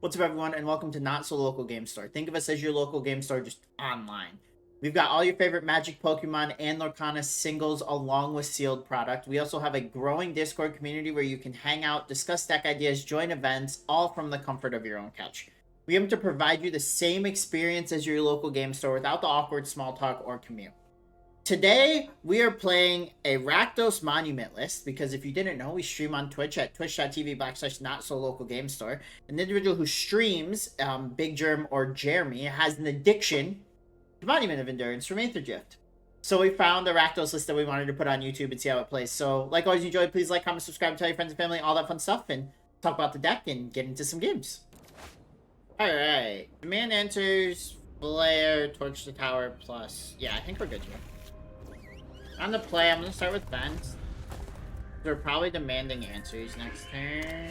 What's up, everyone, and welcome to Not So Local Game Store. Think of us as your local game store, just online. We've got all your favorite Magic, Pokemon, and Lorcana singles along with sealed product. We also have a growing Discord community where you can hang out, discuss deck ideas, join events, all from the comfort of your own couch. We aim to provide you the same experience as your local game store without the awkward small talk or commute. Today, we are playing a Rakdos Monument list, because if you didn't know, we stream on Twitch at twitch.tv/NotSoLocalGameStore. An individual who streams, Big Germ or Jeremy, has an addiction to Monument of Endurance from Aethergift. So we found the Rakdos list that we wanted to put on YouTube and see how it plays. So, like always, enjoy. Please like, comment, subscribe, tell your friends and family, all that fun stuff, and talk about the deck and get into some games. Alright. Command enters, Flare, Torch the Tower, plus... Yeah, I think we're good here. On the play, I'm going to start with Fence. We're probably demanding answers next turn.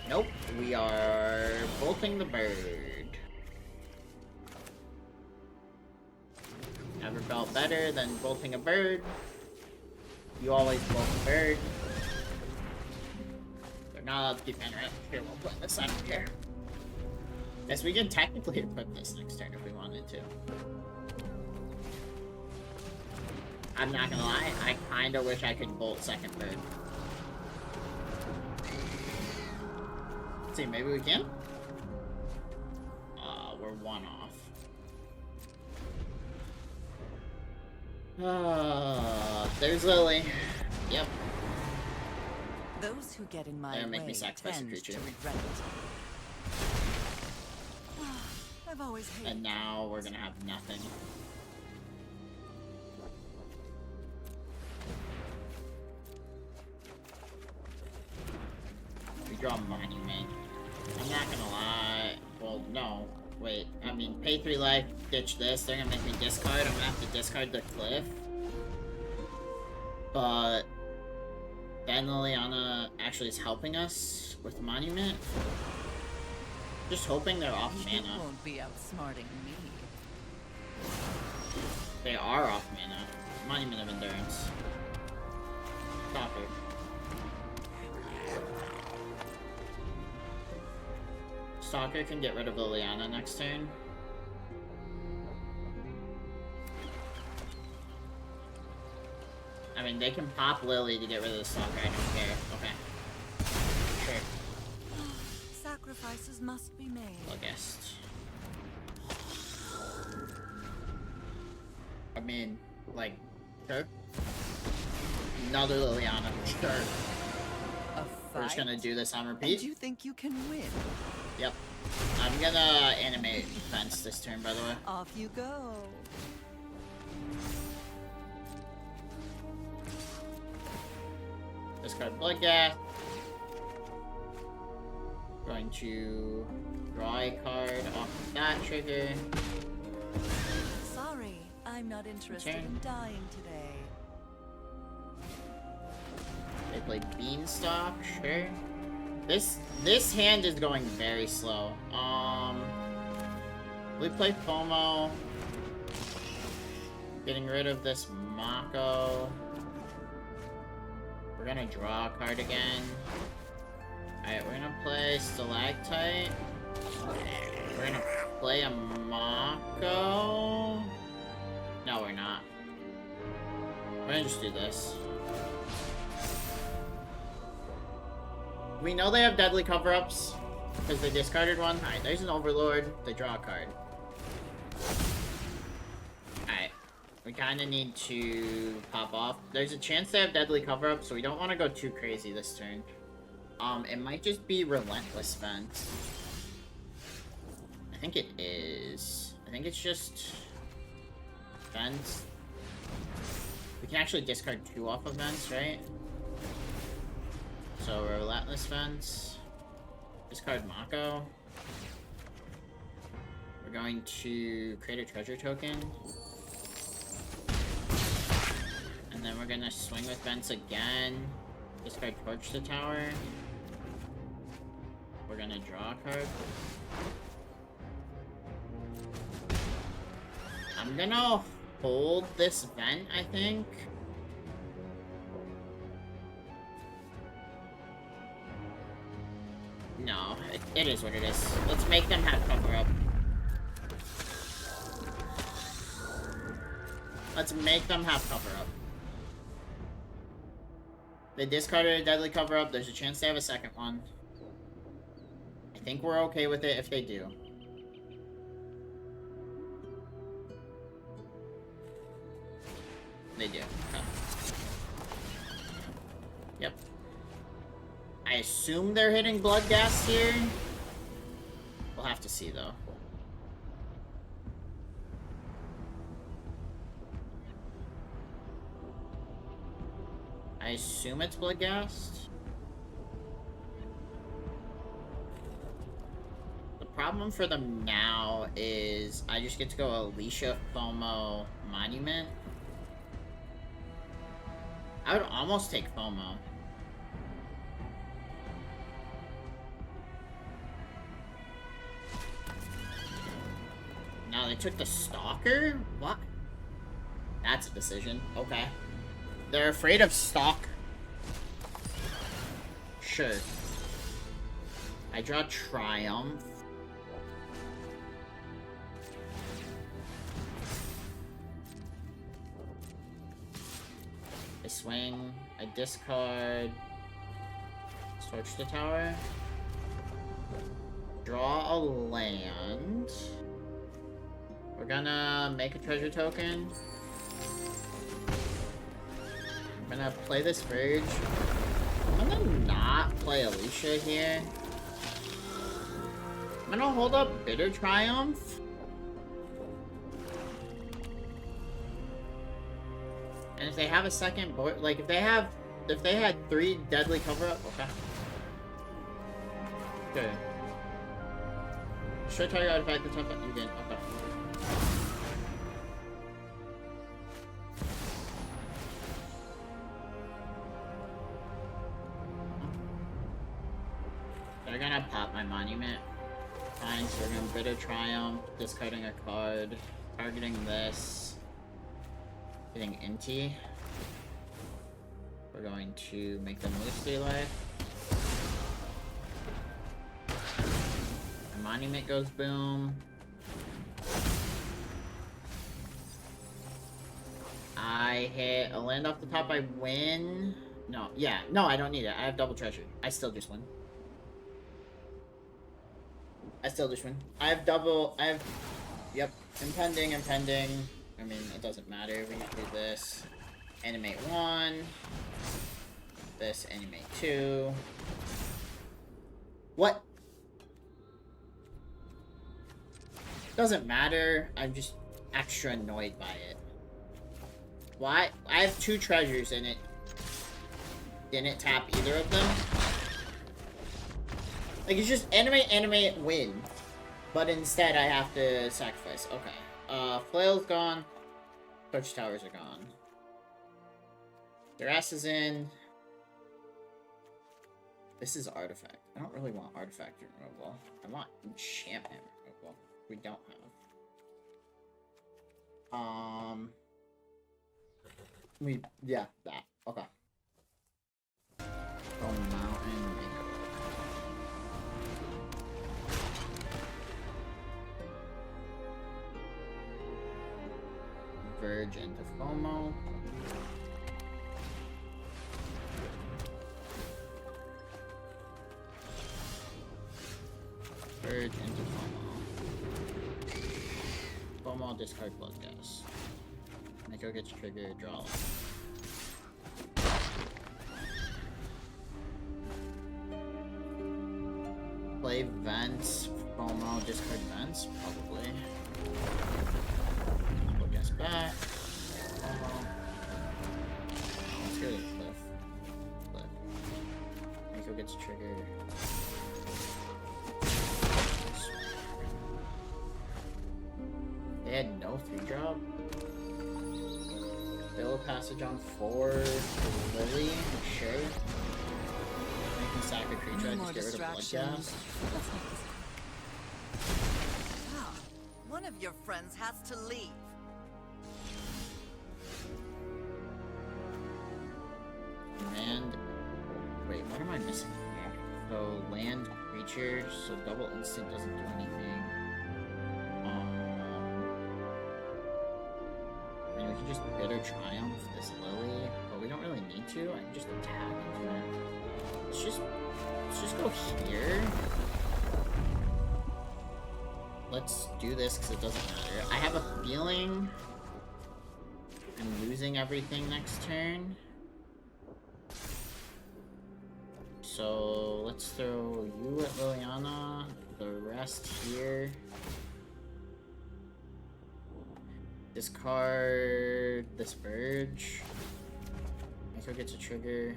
Nope. We are bolting the bird. Never felt better than bolting a bird. You always bolt a bird. They're not allowed to keep entering. Here, we'll put this. I don't care. Yes, we can technically equip this next turn if we wanted to. I'm not gonna lie, I kinda wish I could bolt second bird. Let's see, maybe we can? We're one off. There's Lily. Yep. Those who get in my They'll make way me sacrifice a tend creature. to regret it. I've always hated And now we're gonna have nothing. We draw Monument. I'm not gonna lie. Well, no. Wait. I mean, pay 3 life, ditch this. They're gonna make me discard. I'm gonna have to discard the Cliff. But then Liliana actually is helping us with Monument. Just hoping they're off You mana. won't be outsmarting me. They are off mana. Monument of Endurance. Stalker. Stalker can get rid of Liliana next turn. I mean, they can pop Lily to get rid of the Stalker. I don't care. Okay. Sure. Sacrifices must be made. August. I mean, like, sure. Another Liliana. Sure. A We're just fight? gonna do this on And repeat. you think you can win? Yep. I'm gonna animate Fence this turn, by the way. Off you go. Discard Bloodgath. Going to draw a card off of that trigger. Sorry, I'm not interested Okay. in dying today. They play Beanstalk, sure. This hand is going very slow. We play FOMO. Getting rid of this Mako. We're gonna draw a card again. Alright, we're gonna play Stalactite. We're gonna play a Mako. No, we're not. We're gonna just do this. We know they have deadly cover-ups because they discarded one. Alright, there's an Overlord. They draw a card. Alright. We kind of need to pop off. There's a chance they have deadly cover-up, so we don't want to go too crazy this turn. It might just be Relentless Fence. I think it is. I think it's just Fence. We can actually discard 2 off of Fence, right? So, Relentless Fence. Discard Mako. We're going to create a treasure token. And then we're gonna swing with Fence again. Discard Torch the Tower. We're gonna draw a card. I'm gonna hold this vent, I think. No, It is what it is. Let's make them have cover up. Let's make them have cover up. They discarded a deadly cover up. There's a chance they have a second one. I think we're okay with it if they do. They do. Okay. Yep. I assume they're hitting Bloodghast here. We'll have to see, though. I assume it's Bloodghast. The problem for them now is I just get to go Alicia, FOMO, Monument. I would almost take FOMO. No, they took the Stalker? What? That's a decision. Okay. They're afraid of Stalk. Sure. I draw Triumph. I swing. I discard. Search the tower. Draw a land. We're gonna make a treasure token. I'm gonna play this Verge. I'm gonna not play Alicia here. I'm gonna hold up Bitter Triumph. And if they have a second board, like if they had 3 deadly cover up, okay. Okay. Should I tell you how to fight the top you didn't? Okay. They're gonna pop my monument. Fine, so we're gonna Bitter Triumph, discarding a card, targeting this, hitting Inti. We're going to make them lose 3 life. My monument goes boom. I hit a land off the top, I win. No, yeah, no, I don't need it. I have double treasure. I still just win. Yep, impending. I mean, it doesn't matter. We can do this. Animate 1. This, animate 2. What? Doesn't matter. I'm just extra annoyed by it. Why? I have 2 treasures in it. Didn't tap either of them. Like, it's just animate, win. But instead, I have to sacrifice. Okay. Flail's gone. Torch towers are gone. Duress is in. This is artifact. I don't really want artifact removal. I want enchantment removal. We don't have. Yeah, that. Okay. Go mountain. Verge into FOMO. Verge into FOMO. FOMO, discard Bloodghast. Nico gets triggered, draw. Play Vents, FOMO, discard Vents, probably. Bloodghast back. FOMO. Let's go to the cliff. Nico gets triggered. They had no 3-drop. Bill Passage on 4 for Lily, sure. I can sack a creature, I just get rid of Bloodghast. Ah, one of your friends has to leave. Land. Wait, what am I missing here? So, land, creature. creature, so double instant doesn't do anything. I mean, we can just Bitter Triumph this Lily, but we don't really need to. I can just attack into it. Let's just go here. Let's do this because it doesn't matter. I have a feeling I'm losing everything next turn. So let's throw you at Liliana, the rest here. Discard this Verge. Echo gets a trigger.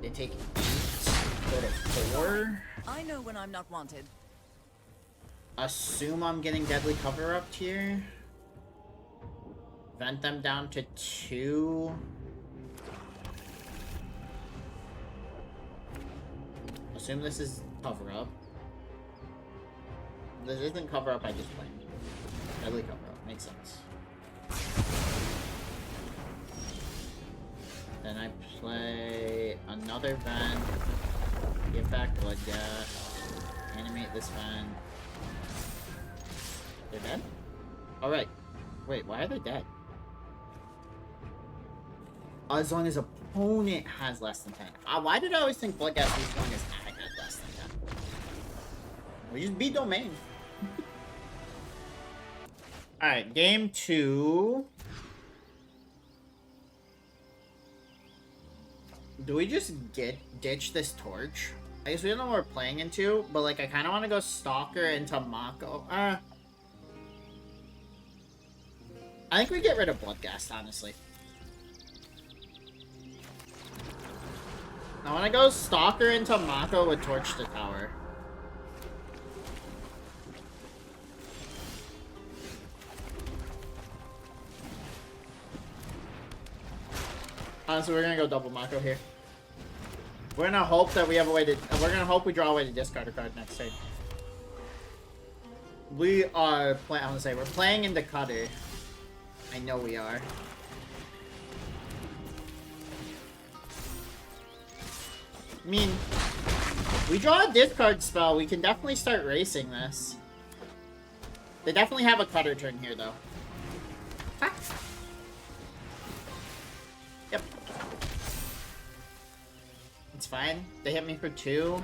They take 8, go to 4. I know when I'm not wanted. Assume I'm getting Deadly Cover Up here. Vent them down to 2. Assume this is Cover Up. This isn't Cover Up, I just played. Deadly Cover Up, makes sense. Then I play another Vent. Get back Bloodghast. Animate this Vent. They're dead? Alright. Wait, why are they dead? As long as opponent has less than 10. Why did I always think Bloodghast was as long as I had less than 10? We just beat Domain. Alright, game 2. Do we just ditch this Torch? I guess we don't know what we're playing into, but like I kind of want to go Stalker into Mako. I think we get rid of Bloodghast, honestly. I want to go Stalker into Mako with Torch to Tower. Honestly, we're gonna go double Mako here. We're gonna hope that we have a way to. We're gonna hope we draw a way to discard a card next turn. We are playing. I want to say we're playing into Cutter. I know we are. I mean, we draw a discard spell. We can definitely start racing this. They definitely have a Cutter turn here, though. Ah. Yep. It's fine. They hit me for 2.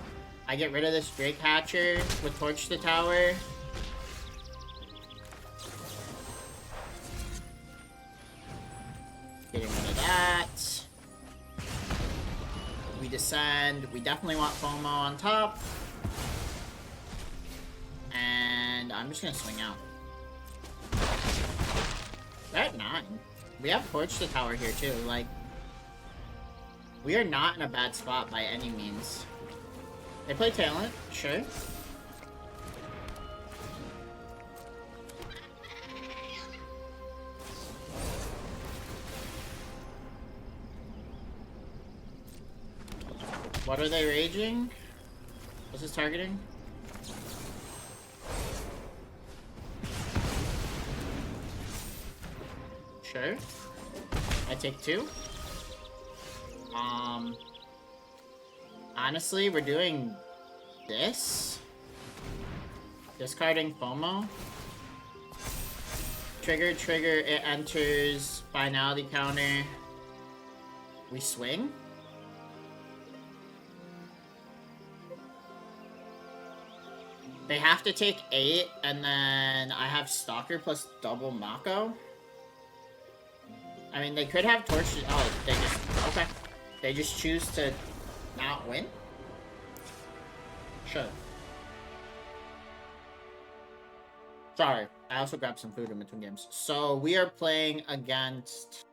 I get rid of this Drake Hatcher with Torch to Tower. Getting rid of that. We descend. We definitely want FOMO on top. And I'm just gonna swing out. We're at 9. We have Torch to Tower here too. Like, we are not in a bad spot by any means. They play Talent, sure. What are they raging? What's this targeting? Sure. I take 2. Honestly, we're doing this. Discarding FOMO. Trigger, it enters. Finality counter. We swing. They have to take 8, and then I have Stalker plus double Mako. I mean, they could have Torch. Oh, they just... Okay. They just choose to not win? Sure. Sorry. I also grabbed some food in between games. So, we are playing against...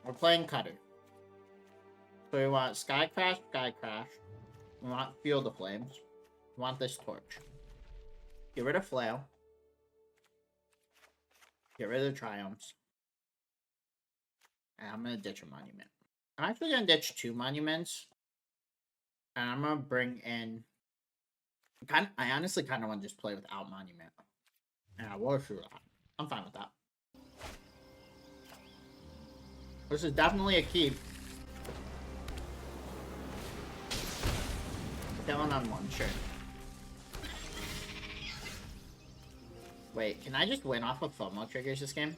We're playing Cutter. So, we want Sky Crash. We want Field of Flames. We want this Torch. Get rid of Flail. Get rid of the Triumphs. And I'm gonna ditch a Monument. I'm actually gonna ditch 2 Monuments. And I'm gonna bring in... I honestly kind of want to just play without Monument. And I will shoot that. I'm fine with that. This is definitely a keep. That one on one, sure. Wait, can I just win off of FOMO triggers this game?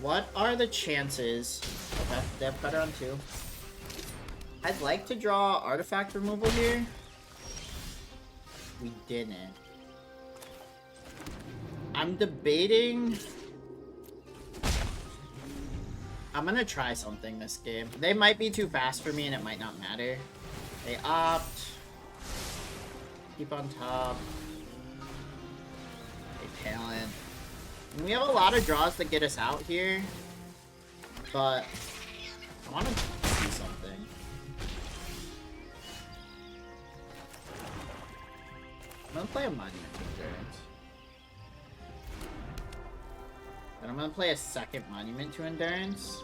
What are the chances? Okay, they have cutter on 2. I'd like to draw artifact removal here. We didn't. I'm debating. I'm gonna try something this game. They might be too fast for me and it might not matter. They opt. Keep on top. They talent. We have a lot of draws that get us out here. But I want to see something. I'm gonna play a Monument to Endurance. And I'm gonna play a second Monument to Endurance.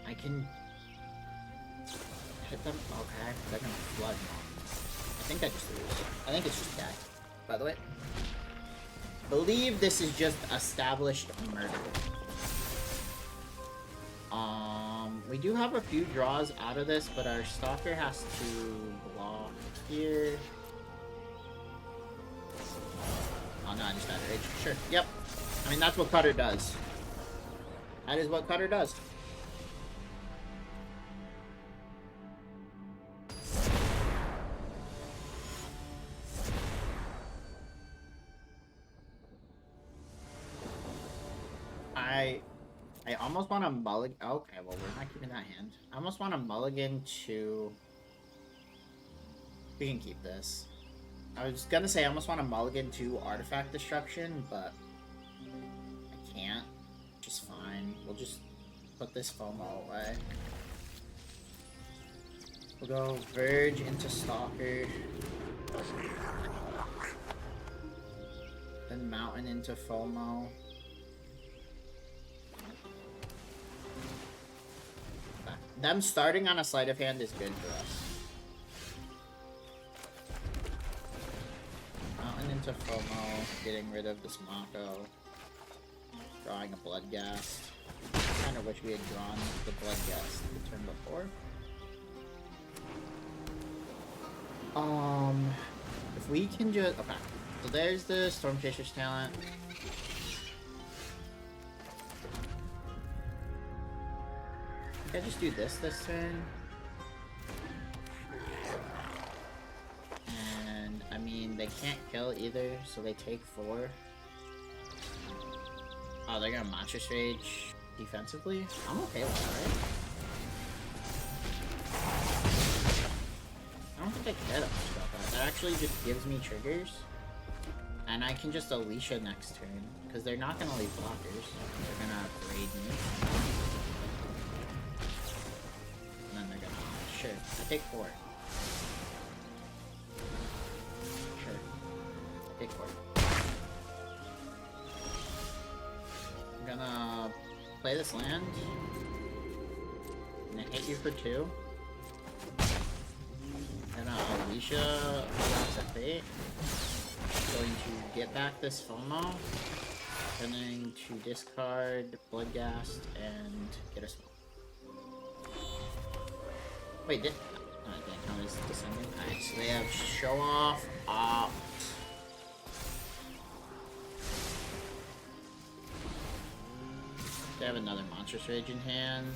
I can hit them. Okay, they're gonna flood. I think I just lose. I think it's just death, by the way. Believe this is just established murder. We do have a few draws out of this, but our stalker has to block here. Oh no, I just got rage. Sure. Yep. I mean, that's what Cutter does. That is what Cutter does. I almost want to mulligan. Okay, well, we're not keeping that hand. I almost want to mulligan to. We can keep this. I was gonna say I almost want to mulligan to artifact destruction, but I can't. Which is fine. We'll just put this FOMO away. We'll go Verge into Stalker. Then Mountain into FOMO. Them starting on a sleight of hand is good for us. Mountain into FOMO, getting rid of this Mako. Drawing a Bloodghast. Kind of wish we had drawn the Bloodghast the turn before. If we can just... Okay. So there's the Storm Chaser's talent. I just do this turn. And, I mean, they can't kill either, so they take 4. Oh, they're gonna Monstrous Rage defensively? I'm okay with that, right? I don't think I care that much about that. That actually just gives me triggers. And I can just Alicia next turn, because they're not gonna leave blockers. They're gonna raid me. Sure, I take 4. Sure, I take 4. I'm gonna play this land. I'm gonna hit you for 2. Gonna Alicia at Fate. Going to get back this FOMO. Going to discard Bloodghast and get a swamp. Wait, did... Oh, I didn't count as descending. Alright, so they have Show Off, Opt. They have another Monstrous Rage in hand.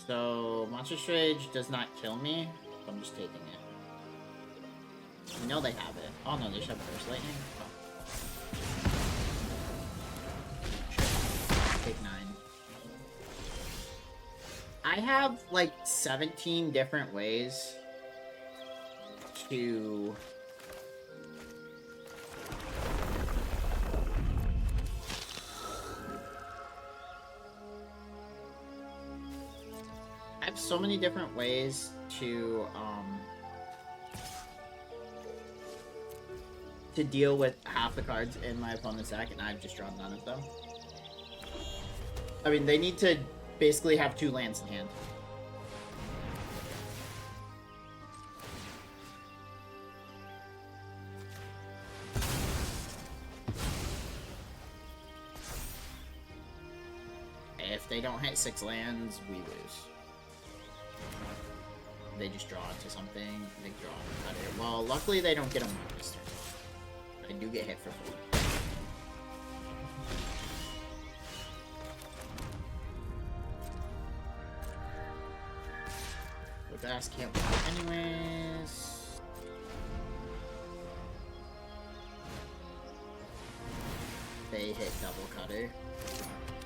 So, Monstrous Rage does not kill me, so I'm just taking it. I know they have it. Oh no, they should have Burst Lightning. Oh. Sure. Take 9. I have like 17 different ways to I have so many different ways to deal with half the cards in my opponent's deck, and I've just drawn none of them. I mean, they need to basically have 2 lands in hand. they don't hit 6 lands, we lose. They just draw into something, they draw cut it. Well, luckily they don't get them this turn. I do get hit for 4. The ass can't win anyways. They hit double cutter.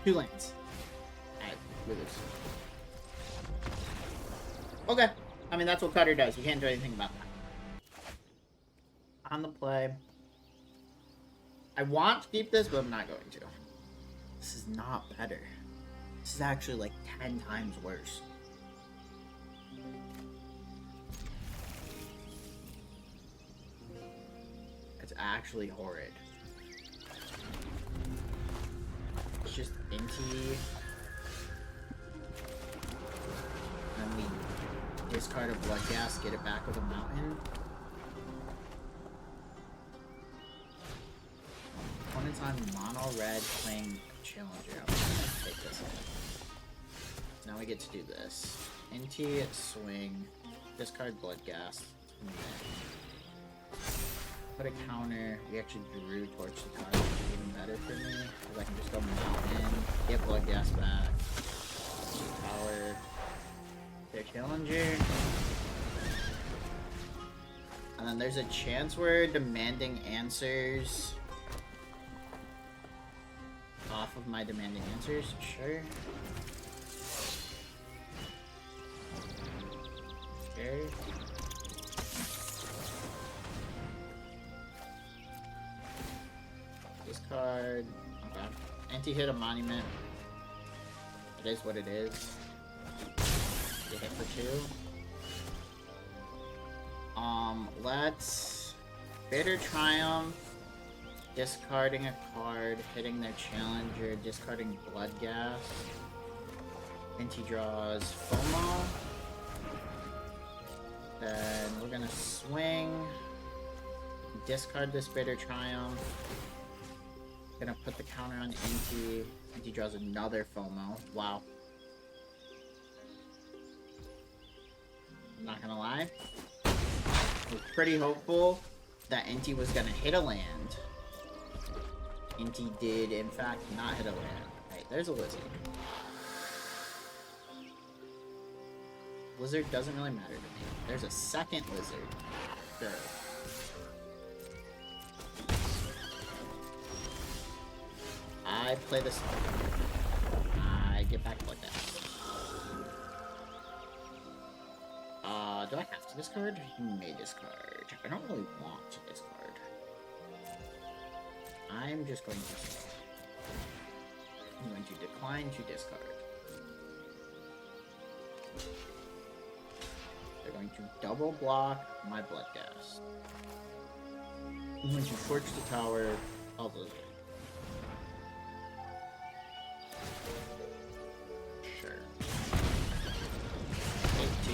2 lands. Alright, we lose. Okay. I mean, that's what cutter does. We can't do anything about that. On the play. I want to keep this, but I'm not going to. This is not better. This is actually like 10 times worse. It's actually horrid. It's just Inti. And we discard a Bloodghast, get it back with a Mountain. Opponent's on mono red playing Challenger. I'm gonna take this in. Now we get to do this. Inti, swing, discard Bloodghast. Put a counter. We actually drew Torch the card, which is even better for me. Because I can just go Mountain, get Bloodghast back, Tower, their Challenger. And then there's a chance we're demanding answers off of my demanding answers. Sure. Okay. Discard. Okay. Anti-hit a monument. It is what it is. Get hit for 2. Let's Bitter Triumph. Discarding a card, hitting their challenger, discarding Bloodghast. Inti draws FOMO. Then we're gonna swing. Discard this Bitter Triumph. Gonna put the counter on Inti. Inti draws another FOMO. Wow. I'm not gonna lie. I was pretty hopeful that Inti was gonna hit a land. Inti did, in fact, not hit a land. Right, there's a Lizard. Lizard doesn't really matter to me. There's a second Lizard. Sure. I play this. I get back like that. Do I have to discard? You may discard. I don't really want to discard. I'm just going to. I'm going to decline to discard. They're going to double block my Bloodghast. I'm going to torch the tower. All those. Sure. Take 2.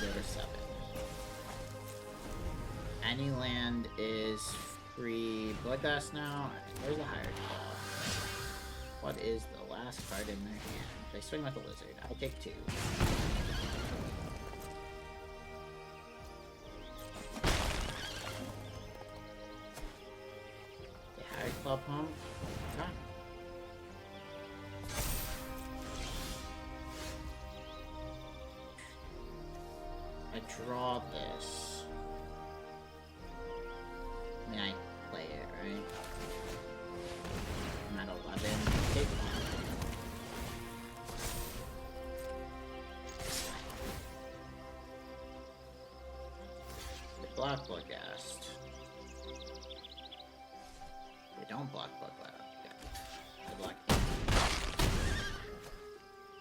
Go to 7. Any land is free Bloodghast now. There's a higher claw. What is the last card in their hand? They swing with a Lizard. I take 2. They higher claw pump. Okay. I draw this. I mean, I play it, right? I'm at 11. Take 1. They block Bloodghast. They don't block Bloodghast. They block 8.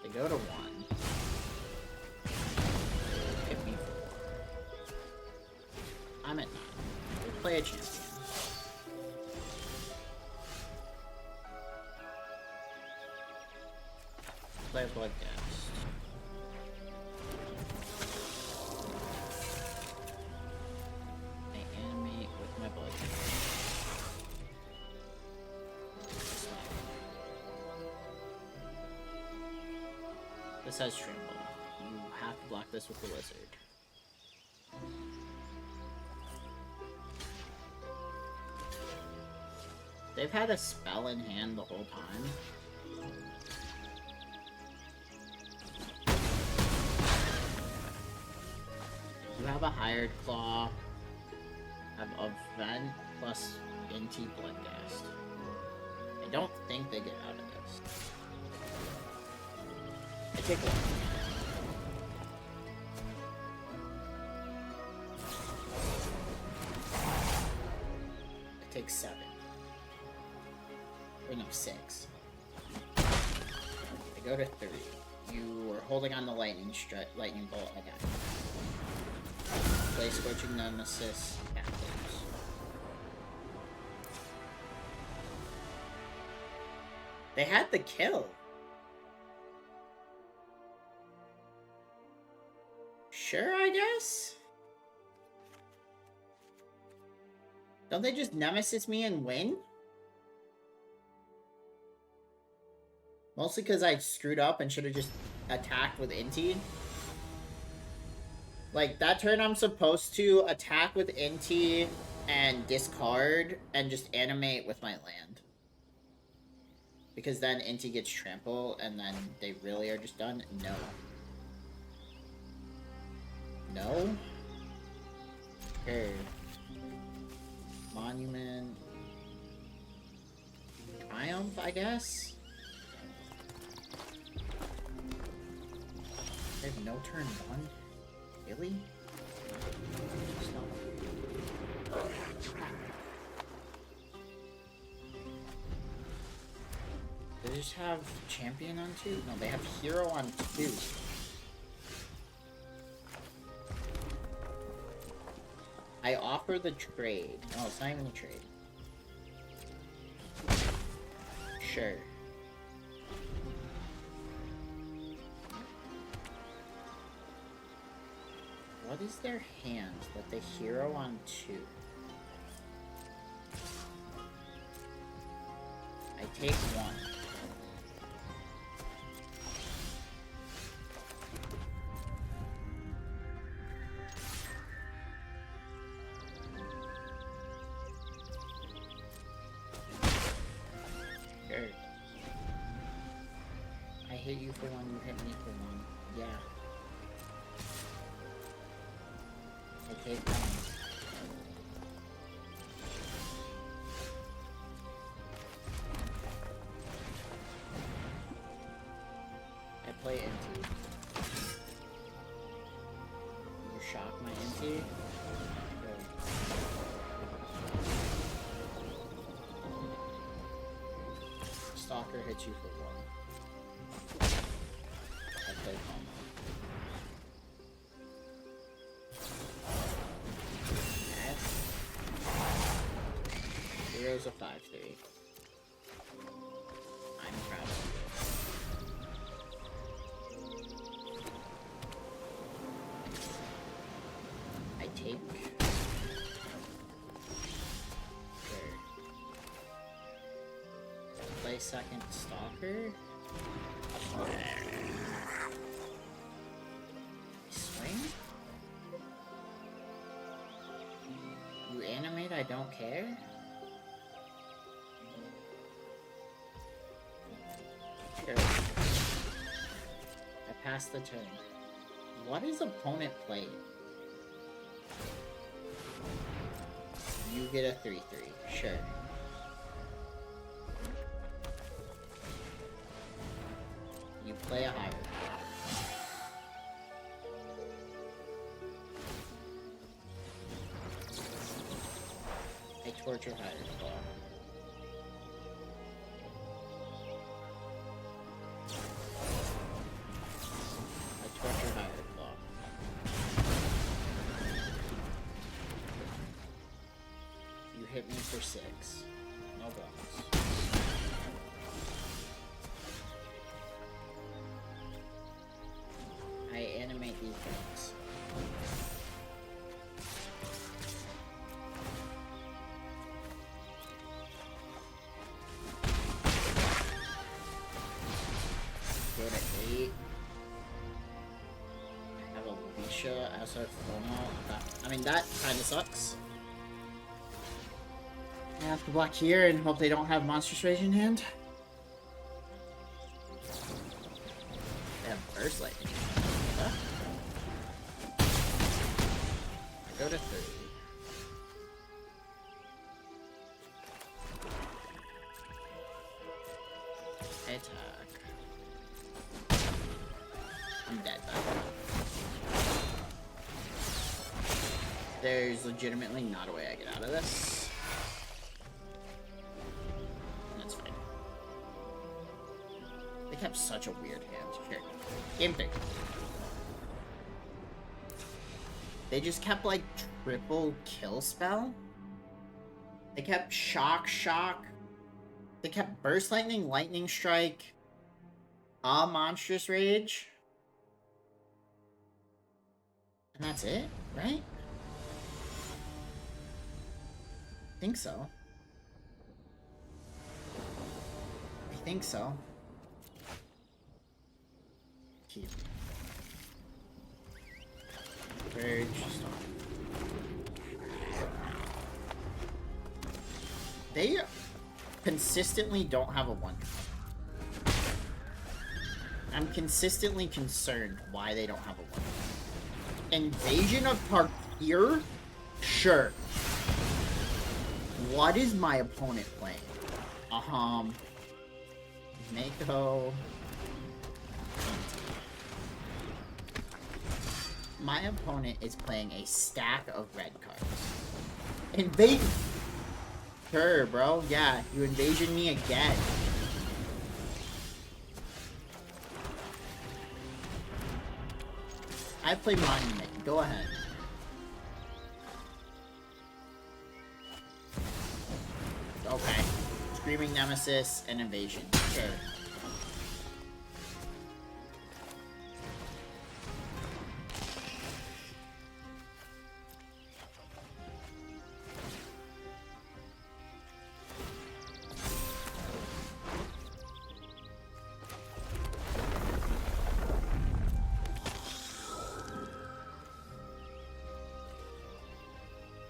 They go to 1. Hit me 4. I'm at 9. We play a champion. Play a Bloodghast. I animate with my Bloodghast. This has trample. You have to block this with the wizard. They've had a spell in hand the whole time. You have a hired claw. Have Event plus NT Bloodghast. I don't think they get out of this. I take one. I take 7. Or no, 6. I go to 3. You were holding on the lightning bolt. I got it. Play Scorching Nemesis. Backwards. They had the kill. Sure, I guess. Don't they just Nemesis me and win? Mostly because I screwed up and should have just attacked with Inti. Like, that turn I'm supposed to attack with Inti and discard and just animate with my land. Because then Inti gets trample and then they really are just done? No. No? Okay. Monument. Triumph, I guess? They have no turn 1? Really? Stop. They just have champion on 2? No, they have hero on 2. I offer the trade. No, it's not even a trade. Sure. What is their hand that they hero on 2? I take 1. Sure. I hit you for 1, you hit me for 1. Yeah. I take 1. I play NT. You shock my NT? Good. Stalker hits you for 1. I play combo. Hero's a 5-3. I'm proud of this. I take. Sure. Play second Stalker. Swing? You animate, I don't care? Sure. I passed the turn. What is opponent playing? You get a 3-3. Sure. You play a higher. I torture higher. Torture higher claw. You hit me for 6. No bonus. I animate these things. Go to 8. also have FOMO. Okay. I mean, that kind of sucks. I have to block here and hope they don't have Monstrous Rage in hand. They have Burst Lightning. Okay. I go to 30. I attack. I'm dead, though. There's legitimately not a way I get out of this. That's fine. They kept such a weird hand. Here. Game 3. They just kept, like, triple kill spell. They kept shock. They kept Burst Lightning, Lightning Strike, Monstrous Rage. And that's it, right? I think so. Keep. Purge. Stop. They consistently don't have a 1. I'm consistently concerned why they don't have a 1. Invasion of Tarkir? Sure. What is my opponent playing? Mako. My opponent is playing a stack of red cards. Invade. Sure, bro. Yeah, you invasion me again. I play Monument. Go ahead. Okay. Screaming Nemesis and Invasion. Sure.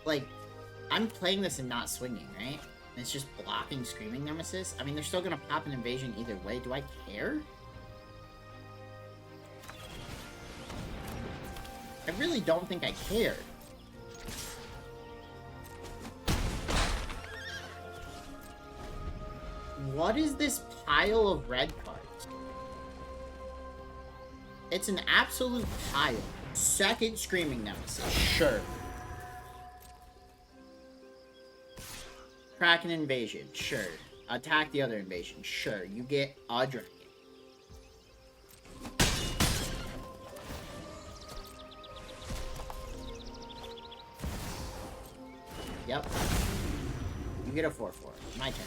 Like, I'm playing this and not swinging, right? And it's just blocking Screaming Nemesis. I mean, they're still gonna pop an Invasion either way. Do I care? I really don't think I care. What is this pile of red cards? It's an absolute pile. Second Screaming Nemesis. Sure. Kraken Invasion, sure. Attack the other invasion, sure. You get a dragon. Yep. You get a 4/4. My turn.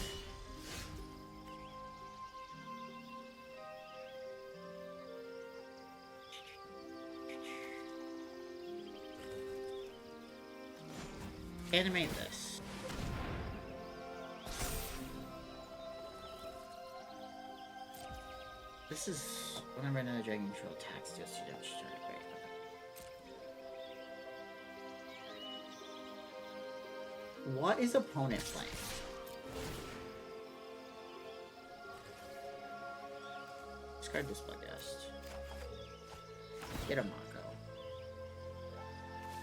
Animate this. This is whenever another dragon control attacks, deals 2 damage to target. Great. What is opponent playing? Discard this Bloodgust. Get a Mako.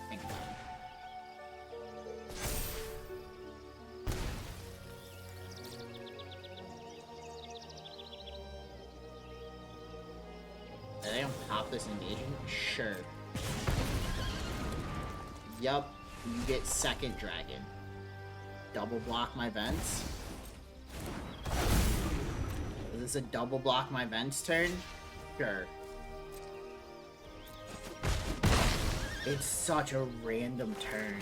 Thank God. Are they gonna pop this engagement? Sure. Yup, you get second dragon. Double block my vents. Is this a double block my vents turn? Sure. It's such a random turn.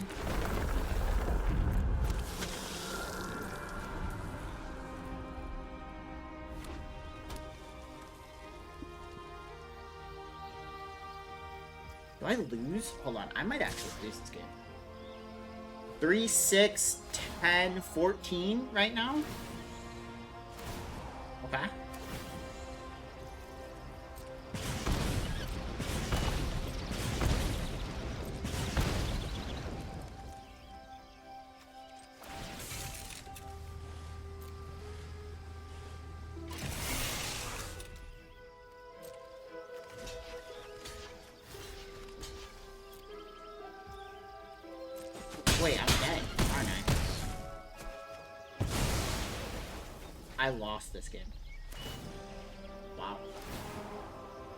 Do I lose? Hold on, I might actually lose this game. 3, 6, 10, 14 right now? Okay. Wait, I'm dead, aren't I? I lost this game. Wow.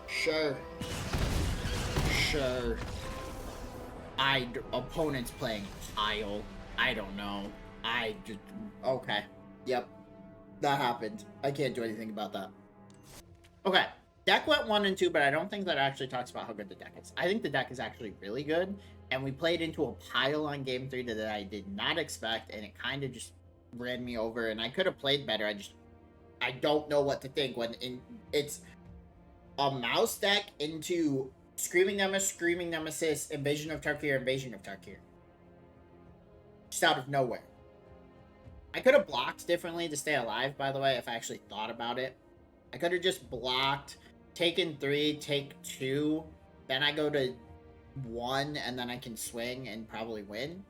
Sure. Sure. Opponent's playing Isle. I don't know. I just... Okay. Yep. That happened. I can't do anything about that. Okay. Deck went 1 and 2, but I don't think that actually talks about how good the deck is. I think the deck is actually really good, and we played into a pile on game 3 that I did not expect, and it kind of just ran me over, and I could have played better. I don't know what to think when it's a mouse deck into Screaming Nemesis, Invasion of Tarkir. Just out of nowhere. I could have blocked differently to stay alive, by the way, if I actually thought about it. I could have just blocked, taken 3, take 2, then I go to 1, and then I can swing and probably win.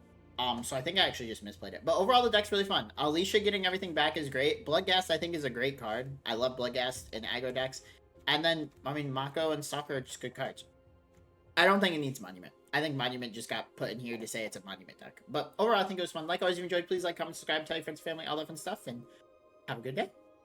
So I think I actually just misplayed it. But overall, the deck's really fun. Alicia getting everything back is great. Bloodghast, I think, is a great card. I love Bloodghast in aggro decks. And then, I mean, Mako and Stalker are just good cards. I don't think it needs Monument. I think Monument just got put in here to say it's a Monument deck. But overall, I think it was fun. Like always, if you enjoyed, please like, comment, subscribe, tell your friends, family, all that fun stuff, and have a good day.